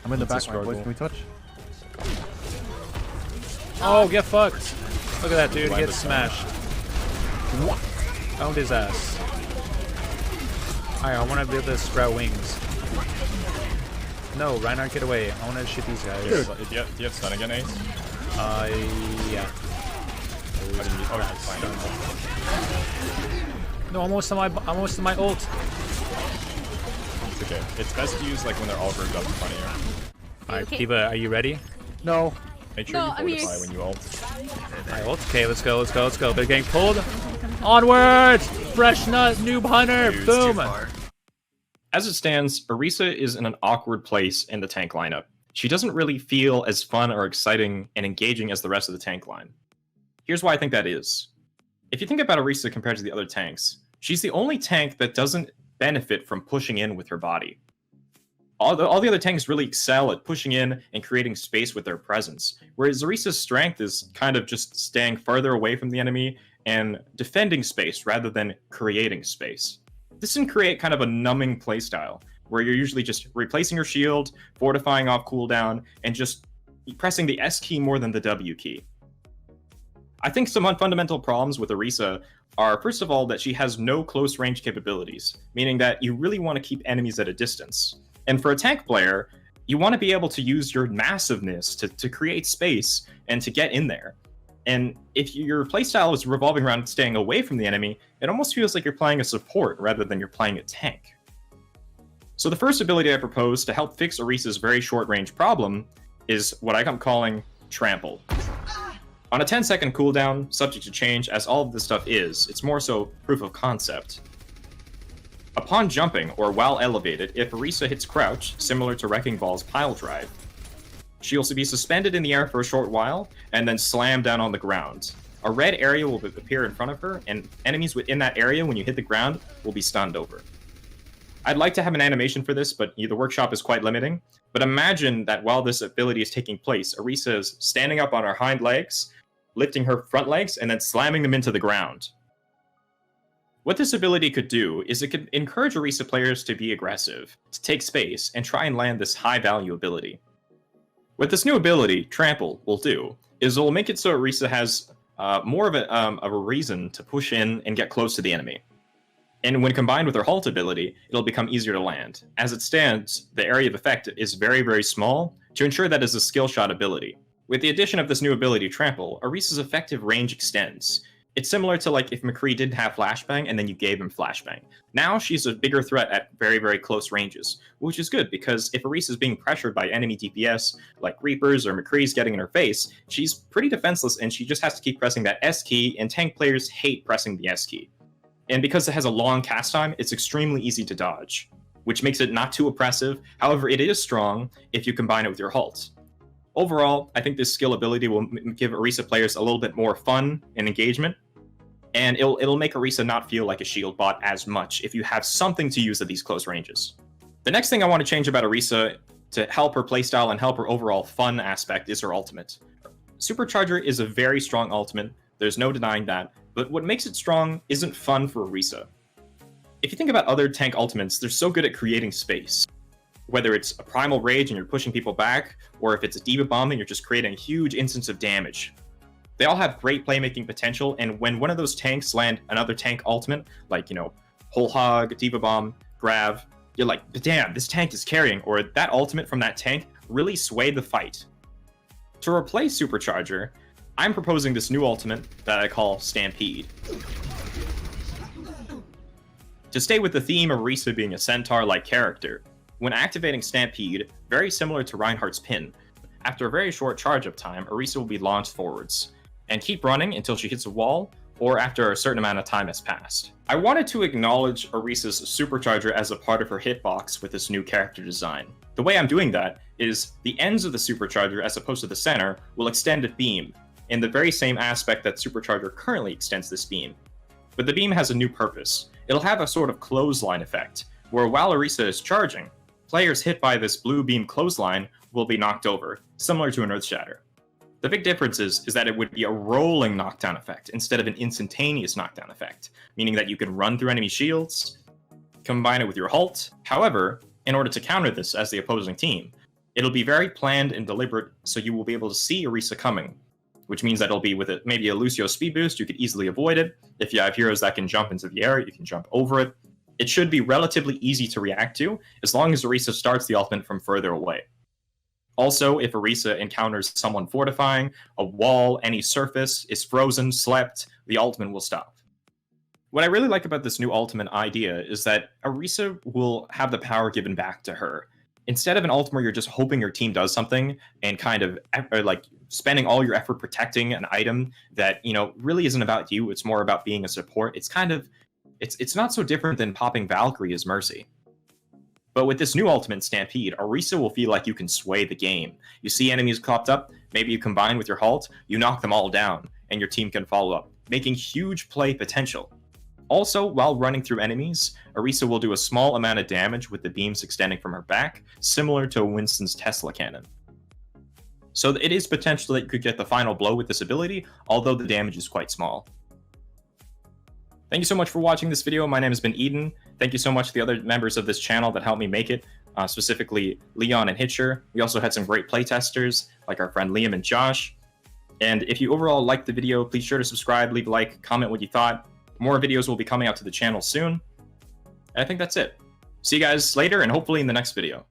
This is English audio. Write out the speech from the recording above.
I'm in the It's a back line, boys. struggle. Can we touch? Oh, get fucked. Look at that dude Blind get us. smashed. Owned his ass. Alright, I want to be able to sprout wings. No, Reinhardt, get away. I want to shoot these guys. Do you have stun again, Ace? Yeah. Oh, fine. No, almost to my ult. It's okay. It's best to use like when they're all grouped up in front of you. Alright, Diva, are you ready? No. Make sure No, you I mean- fortify when you ult. Alright, ult. Okay, let's go. They're getting pulled. Onwards! Fresh nut, noob hunter. Dude, it's Boom. too far. As it stands, Orisa is in an awkward place in the tank lineup. She doesn't really feel as fun or exciting and engaging as the rest of the tank line. Here's why I think that is. If you think about Orisa compared to the other tanks, she's the only tank that doesn't benefit from pushing in with her body. All the other tanks really excel at pushing in and creating space with their presence, whereas Orisa's strength is kind of just staying further away from the enemy and defending space rather than creating space. This can create kind of a numbing playstyle, where you're usually just replacing your shield, fortifying off cooldown, and just pressing the S key more than the W key. I think some fundamental problems with Orisa are, first of all, that she has no close range capabilities, meaning that you really want to keep enemies at a distance. And for a tank player, you want to be able to use your massiveness to create space and to get in there. And if your playstyle is revolving around staying away from the enemy, it almost feels like you're playing a support rather than you're playing a tank. So the first ability I propose to help fix Orisa's very short-range problem is what I'm calling Trample. On a 10-second cooldown, subject to change as all of this stuff is, it's more so proof of concept. Upon jumping, or while elevated, if Orisa hits crouch, similar to Wrecking Ball's pile drive, she'll be suspended in the air for a short while, and then slam down on the ground. A red area will appear in front of her, and enemies within that area, when you hit the ground, will be stunned over. I'd like to have an animation for this, but the workshop is quite limiting. But imagine that while this ability is taking place, Orisa is standing up on her hind legs, lifting her front legs, and then slamming them into the ground. What this ability could do is it could encourage Orisa players to be aggressive, to take space, and try and land this high-value ability. What this new ability, Trample, will do is it will make it so Orisa has more of a reason to push in and get close to the enemy. And when combined with her Halt ability, it'll become easier to land. As it stands, the area of effect is very, very small to ensure that it's a skill shot ability. With the addition of this new ability, Trample, Orisa's effective range extends. It's similar to like if McCree didn't have Flashbang and then you gave him Flashbang. Now she's a bigger threat at very, very close ranges, which is good because if Orisa's being pressured by enemy DPS like Reapers or McCree's getting in her face, she's pretty defenseless and she just has to keep pressing that S key, and tank players hate pressing the S key. And because it has a long cast time, it's extremely easy to dodge, which makes it not too oppressive. However, it is strong if you combine it with your Halt. Overall, I think this skill ability will give Orisa players a little bit more fun and engagement, and it'll make Orisa not feel like a shield bot as much if you have something to use at these close ranges. The next thing I want to change about Orisa to help her playstyle and help her overall fun aspect is her ultimate. Supercharger is a very strong ultimate, there's no denying that, but what makes it strong isn't fun for Orisa. If you think about other tank ultimates, they're so good at creating space. Whether it's a Primal Rage and you're pushing people back, or if it's a Diva Bomb and you're just creating a huge instance of damage. They all have great playmaking potential, and when one of those tanks land another tank ultimate, like, Whole Hog, Diva Bomb, Grav, you're like, damn, this tank is carrying, or that ultimate from that tank really swayed the fight. To replace Supercharger, I'm proposing this new ultimate that I call Stampede. To stay with the theme of Orisa being a centaur-like character, when activating Stampede, very similar to Reinhardt's pin, after a very short charge-up time, Orisa will be launched forwards, and keep running until she hits a wall, or after a certain amount of time has passed. I wanted to acknowledge Orisa's Supercharger as a part of her hitbox with this new character design. The way I'm doing that is the ends of the Supercharger, as opposed to the center, will extend a beam, in the very same aspect that Supercharger currently extends this beam. But the beam has a new purpose. It'll have a sort of clothesline effect, where while Orisa is charging, players hit by this blue beam clothesline will be knocked over, similar to an Earthshatter. The big difference is that it would be a rolling knockdown effect instead of an instantaneous knockdown effect, meaning that you can run through enemy shields, combine it with your Halt. However, in order to counter this as the opposing team, It'll be very planned and deliberate, so you will be able to see Orisa coming, which means that it'll be with maybe a Lucio speed boost, you could easily avoid it. If you have heroes that can jump into the air, you can jump over it. It should be relatively easy to react to, as long as Orisa starts the ultimate from further away. Also, if Orisa encounters someone fortifying, a wall, any surface, is frozen, slept, the ultimate will stop. What I really like about this new ultimate idea is that Orisa will have the power given back to her. Instead of an ultimate where you're just hoping your team does something and kind of like spending all your effort protecting an item that, you know, really isn't about you, it's more about being a support. It's kind of, it's not so different than popping Valkyrie as Mercy. But with this new ultimate Stampede, Orisa will feel like you can sway the game. You see enemies popped up, maybe you combine with your halt, you knock them all down, and your team can follow up, making huge play potential. Also, while running through enemies, Orisa will do a small amount of damage with the beams extending from her back, similar to Winston's Tesla cannon. So it is potential that you could get the final blow with this ability, although the damage is quite small. Thank you so much for watching this video. My name has been Eden. Thank you so much to the other members of this channel that helped me make it, specifically Leon and Hitcher. We also had some great playtesters, like our friend Liam and Josh. And if you overall liked the video, please sure to subscribe, leave a like, comment what you thought. More videos will be coming out to the channel soon. And I think that's it. See you guys later, and hopefully in the next video.